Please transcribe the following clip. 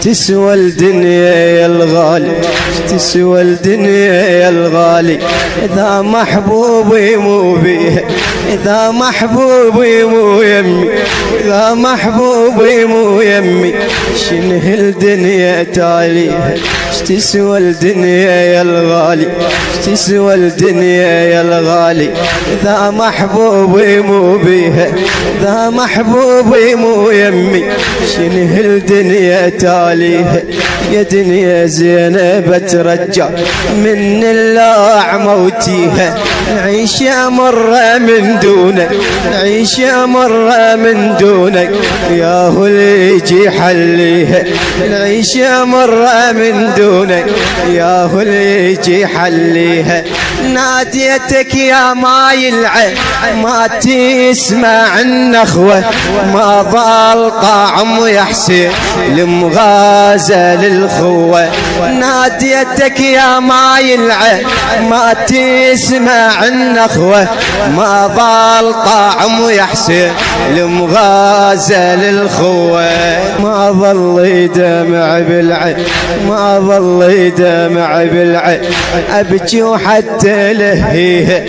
تسوى الدنيا يا الغالي، تسوى الدنيا يا الغالي، إذا محبوبي مو بيها، إذا محبوبي مو يمي، إذا محبوبي مو يمي، شنه الدنيا تاليها. تسوى الدنيا يا الغالي، تسوى الدنيا يا الغالي، إذا محبوبي مو بيها، إذا محبوبي مو يمي، شنه الدنيا تاليها. يا دنيا زينب ترجى من الله موتيها، نعيش مرة من دونك، نعيش مرة من دونك، يا هو اللي يجي حليها، نعيش مرة من دونك، يا هو اللي يجي حليها. ناديتك يا ماي العين ما تسمع النخوة، ما ضل طعم يا حسين المغازل الخوة. ناديتك يا ماي العين ما تسمع النخوة، ما ضل طعم يا حسين المغازل الخوة. ما ظل يدمع بالعين، ما ظل يدمع بالعين، أبكي وحتى لهيها.